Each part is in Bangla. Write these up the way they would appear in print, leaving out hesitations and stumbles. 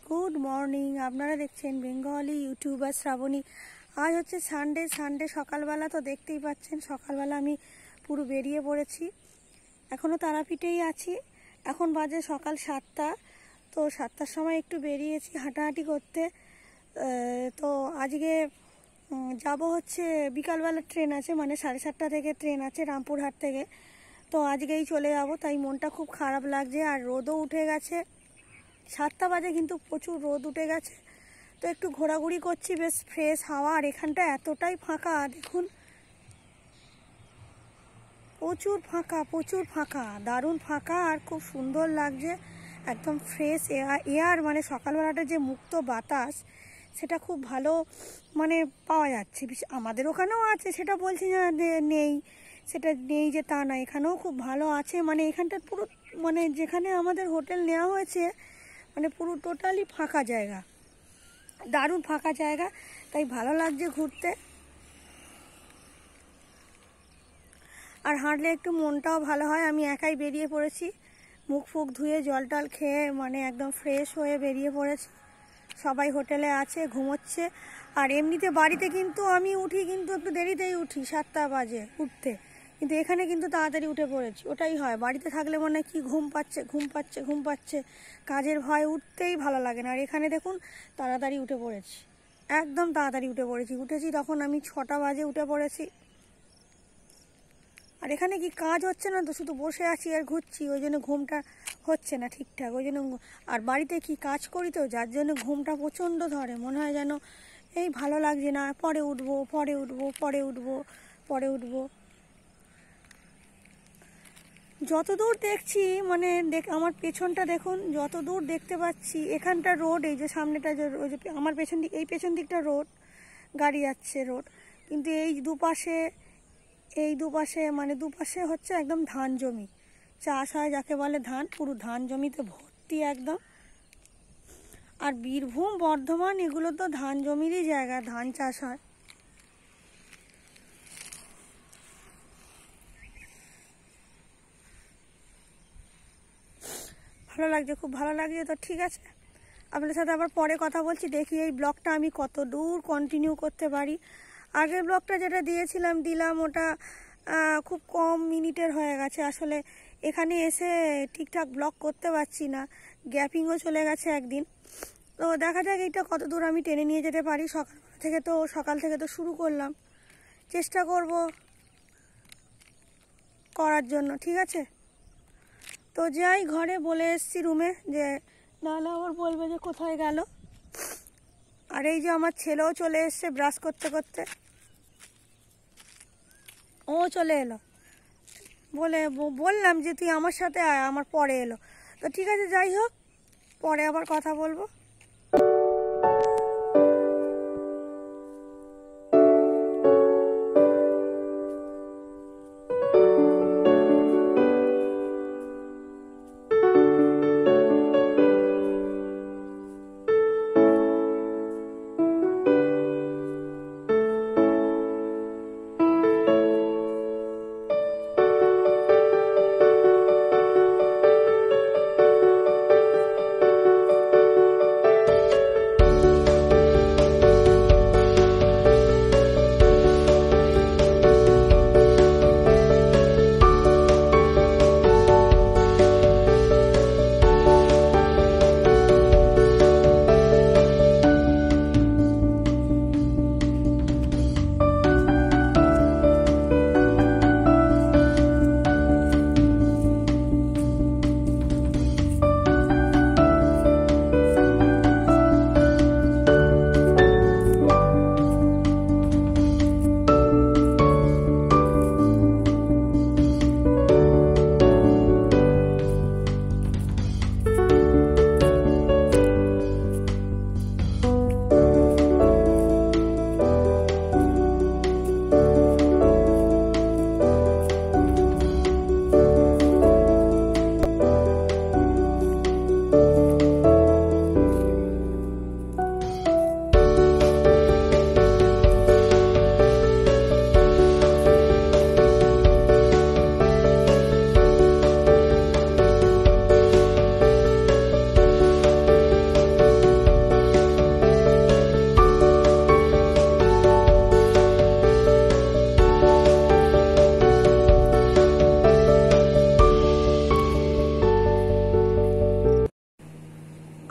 Good morning. আপনারা দেখছেন বেঙ্গলি ইউটিউবার শ্রাবণী। আজ হচ্ছে সানডে সকালবেলা, তো দেখতেই পাচ্ছেন সকালবেলা আমি পুরো বেরিয়ে পড়েছি। এখনও তারাপীঠেই আছি। এখন বাজে সকাল 7টা। তো 7টার সময় একটু বেরিয়েছি হাঁটাহাঁটি করতে। তো আজকে যাব হচ্ছে বিকালবেলা ট্রেন আছে, মানে 7:30 থেকে ট্রেন আছে রামপুরহাট থেকে। তো আজকেই চলে যাব, তাই মনটা খুব খারাপ লাগছে। আর রোদও উঠে গেছে, 7টা বাজে কিন্তু প্রচুর রোদ উঠে গেছে। তো একটু ঘোরাঘুরি করছি, বেশ ফ্রেশ হাওয়া। আর এখানটা এতটাই ফাঁকা, দেখুন প্রচুর ফাঁকা, দারুণ ফাঁকা আর খুব সুন্দর লাগছে। একদম ফ্রেশ এয়ার, মানে সকালবেলাটা যে মুক্ত বাতাস সেটা খুব ভালো মানে পাওয়া যাচ্ছে। আমাদের ওখানেও আছে, সেটা বলছি না নেই, সেটা নেই যে তা না, এখানেও খুব ভালো আছে। মানে এখানটা পুরো, মানে যেখানে আমাদের হোটেল নেওয়া হয়েছে, মানে পুরো টোটালি ফাঁকা জায়গা, দারুণ ফাঁকা জায়গা, তাই ভালো লাগছে ঘুরতে। আর হাঁটলে একটু মনটাও ভালো হয়। আমি একাই বেরিয়ে পড়েছি, মুখ ফুক ধুয়ে জল টল খেয়ে মানে একদম ফ্রেশ হয়ে বেরিয়ে পড়েছি। সবাই হোটেলে আছে, ঘুমোচ্ছে। আর এমনিতে বাড়িতে কিন্তু আমি উঠি, কিন্তু একটু দেরিতেই উঠি, 7টা বাজে উঠতে। কিন্তু এখানে কিন্তু তাড়াতাড়ি উঠে পড়েছি। ওটাই হয়, বাড়িতে থাকলে মনে হয় কি ঘুম পাচ্ছে, কাজের ভয় উঠতেই ভালো লাগে না। আর এখানে দেখুন তাড়াতাড়ি উঠে পড়েছি, একদম তাড়াতাড়ি উঠেছি তখন আমি 6টা বাজে উঠে পড়েছি। আর এখানে কি কাজ হচ্ছে না, তো শুধু বসে আছি আর ঘুরছি, ওই জন্য ঘুমটা হচ্ছে না ঠিকঠাক, ওই জন্য। আর বাড়িতে কি কাজ করি, তো যার জন্য ঘুমটা প্রচণ্ড ধরে, মনে হয় যেন এই ভালো লাগছে না, পরে উঠবো। যতদূর দেখছি, মানে আমার পেছনটা দেখুন, যতদূর দেখতে পাচ্ছি এখানটা রোড, এই যে সামনেটা যে ওই যে আমার পেছন দিক, এই পেছন দিকটা রোড, গাড়ি যাচ্ছে রোড। কিন্তু এই দুপাশে মানে দুপাশে হচ্ছে একদম ধান জমি, চাষ হয় যাকে বলে ধান, পুরো ধান জমিতে ভর্তি একদম। আর বীরভূম, বর্ধমান এগুলো তো ধান জমিরই জায়গা, ধান চাষ হয়। ভালো লাগছে, খুব ভালো লাগছে। তো ঠিক আছে, আপনার সাথে আবার পরে কথা বলছি। দেখি এই ব্লগটা আমি কত দূর কন্টিনিউ করতে পারি। আগের ব্লগটা যেটা দিলাম ওটা খুব কম মিনিটের হয়ে গেছে। আসলে এখানে এসে ঠিকঠাক ব্লগ করতে পারছি না, গ্যাপিংও চলে গেছে একদিন। তো দেখা যাক এইটা কত দূর আমি টেনে নিয়ে যেতে পারি। সকাল থেকে তো শুরু করলাম, চেষ্টা করব করার জন্য, ঠিক আছে। তো যাই, ঘরে বলে এসছি রুমে, যে নাহলে আবার বলবে যে কোথায় গেল। আর এই যে আমার ছেলেও চলে এসছে ব্রাশ করতে করতে, ও চলে এলো। বললাম যে তুই আমার সাথে আয়, আমার পরে এলো। তো ঠিক আছে, যাই হোক, পরে আবার কথা বলবো।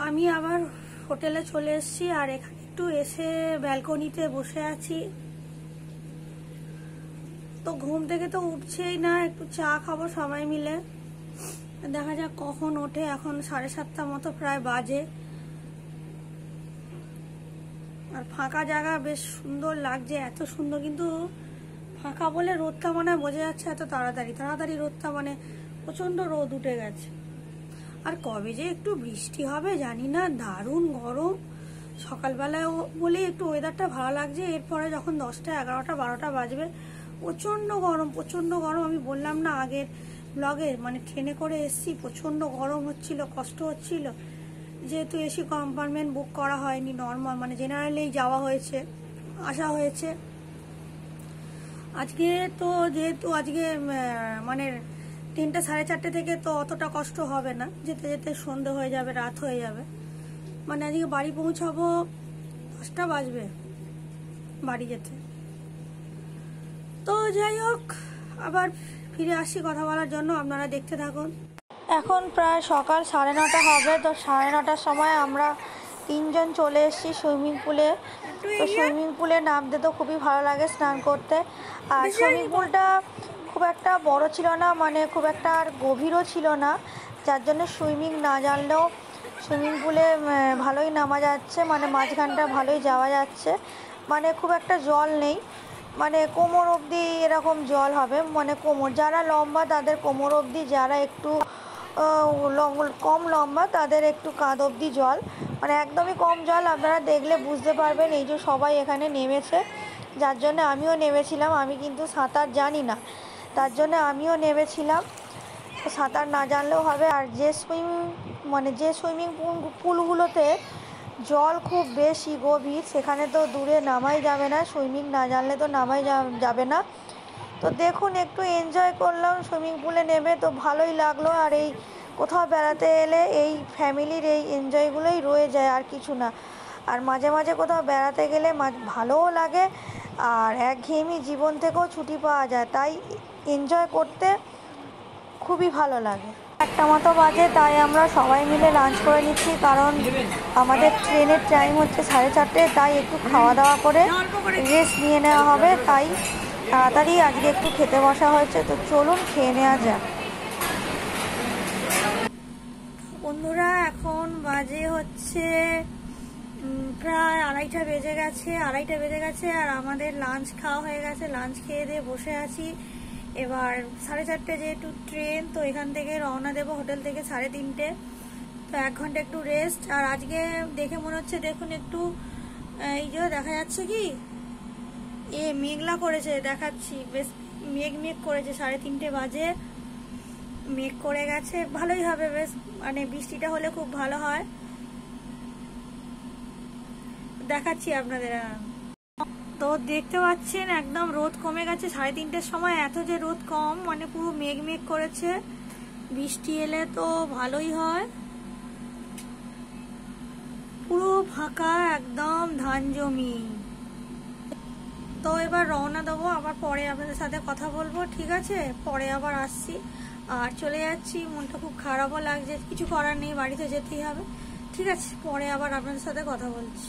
আমি আবার হোটেলে চলে এসেছি, আর এখানে একটু এসে ব্যালকনিতে বসে আছি। তো ঘুম থেকে তো উঠছেই না, একটু চা খাবো সবাই মিলে, দেখা যাক কখন ওঠে। এখন 7:30 মতো প্রায় বাজে, আর ফাঁকা জায়গা বেশ সুন্দর লাগছে, এত সুন্দর। কিন্তু ফাঁকা বলে রোদটা মনে হয় বোঝা যাচ্ছে এত তাড়াতাড়ি রোদটা, মানে প্রচন্ড রোদ উঠে গেছে। আর কবে যে একটু বৃষ্টি হবে জানি না, দারুণ গরম। সকালবেলায় বলেই একটু ওয়েদারটা ভালো লাগছে, এরপরে যখন 10টা 11টা 12টা বাজবে প্রচন্ড গরম। আমি বললাম না আগের ব্লগে, মানে ট্রেনে করে এসছি, প্রচন্ড গরম হচ্ছিল, কষ্ট হচ্ছিল, যেহেতু এসি কম্পার্টমেন্ট বুক করা হয়নি, নর্মাল মানে জেনারেলেই যাওয়া হয়েছে, আসা হয়েছে। আজকে তো যেহেতু আজকে মানে 3টা 4:30 থেকে তো অতটা কষ্ট হবে না, যেতে যেতে সন্ধে হয়ে যাবে, রাত হয়ে যাবে। মানে আজকে বাড়ি পৌঁছাবো 10টা বাজবে বাড়ি যেতে। তো যাই হোক, আবার ফিরে আসি কথা বলার জন্য, আপনারা দেখতে থাকুন। এখন প্রায় সকাল 9:30 হবে। তো 9:30টার সময় আমরা 3জন চলে এসেছি সুইমিং পুলে। তো সুইমিং পুলে নামতে তো খুবই ভালো লাগে, স্নান করতে। আর সুইমিং পুলটা খুব একটা বড় ছিল না, মানে খুব একটা আর গভীরও ছিল না, যার জন্য সুইমিং না জানলেও সুইমিং পুলে ভালোই নামা যাচ্ছে, মানে মাঝখানটা ভালোই যাওয়া যাচ্ছে। মানে খুব একটা জল নেই, মানে কোমর অবধি এরকম জল হবে, মানে কোমর, যারা লম্বা তাদের কোমর অবধি, যারা একটু কম লম্বা তাদের একটু কাঁধ অবধি জল, মানে একদমই কম জল। আপনারা দেখলে বুঝতে পারবেন, এই যে সবাই এখানে নেমেছে, যার জন্য আমিও নেমেছিলাম। আমি কিন্তু সাঁতার জানি না, তার জন্য আমিও নেমেছিলাম। সাঁতার না জানলেও হবে। আর যে সুইমিং পুলগুলোতে জল খুব বেশি গভীর, সেখানে তো দূরে নামাই যাবে না, সুইমিং না জানলে তো নামাই যাবে না। তো দেখুন, একটু এনজয় করলাম সুইমিং পুলে নেমে, তো ভালোই লাগলো। আর এই কোথাও বেড়াতে এলে এই ফ্যামিলির এই এনজয়গুলোই রয়ে যায়, আর কিছু না। আর মাঝে মাঝে কোথাও বেড়াতে গেলে ভালোও লাগে, আর একঘেয়েমি জীবন থেকেও ছুটি পাওয়া যায়, তাই এনজয় করতে খুবই ভালো লাগে। 1টা মতো বাজে, তাই আমরা সবাই মিলে লাঞ্চ করে নিচ্ছি, কারণ আমাদের ট্রেনের টাইম হচ্ছে 4:30, তাই একটু খাওয়া দাওয়া করে রেস্ট নিয়ে নেওয়া হবে, তাই তাড়াতাড়ি আজকে একটু খেতে বসা হয়েছে। তো চলুন খেয়ে নেওয়া যাক। বন্ধুরা, এখন বাজে হচ্ছে প্রায় 2:30 বেজে গেছে, আর আমাদের লাঞ্চ খাওয়া হয়ে গেছে। লাঞ্চ খেয়ে দিয়ে বসে আছি। এবার 4:30 যেহেতু ট্রেন, তো এখান থেকে রওনা দেবো হোটেল থেকে 3:30। তো 1 ঘন্টা একটু রেস্ট। আর আজকে দেখে মনে হচ্ছে, দেখুন একটু এই যে দেখা যাচ্ছে কি মেঘলা করেছে, দেখাচ্ছি, বেশ মেঘ করেছে। 3:30 বাজে, মেঘ করে গেছে, ভালোই হবে বেশ, মানে বৃষ্টিটা হলে খুব ভালো হয়। দেখাচ্ছি আপনাদের। তো দেখতে পাচ্ছেন একদম রোদ কমে গেছে 3:30-র সময়, এত যে রোদ কম, মানে পুরো মেঘ করেছে। বৃষ্টি এলে তো ভালোই হয়, পুরো ফাঁকা একদম ধান জমি। তো এবার রওনা দেবো, আবার পরে আপনাদের সাথে কথা বলবো, ঠিক আছে? পরে আবার আসছি। আর চলে যাচ্ছি, মনটা খুব খারাপও লাগছে, কিছু করার নেই, বাড়িতে যেতেই হবে। ঠিক আছে, পরে আবার আপনাদের সাথে কথা বলছি।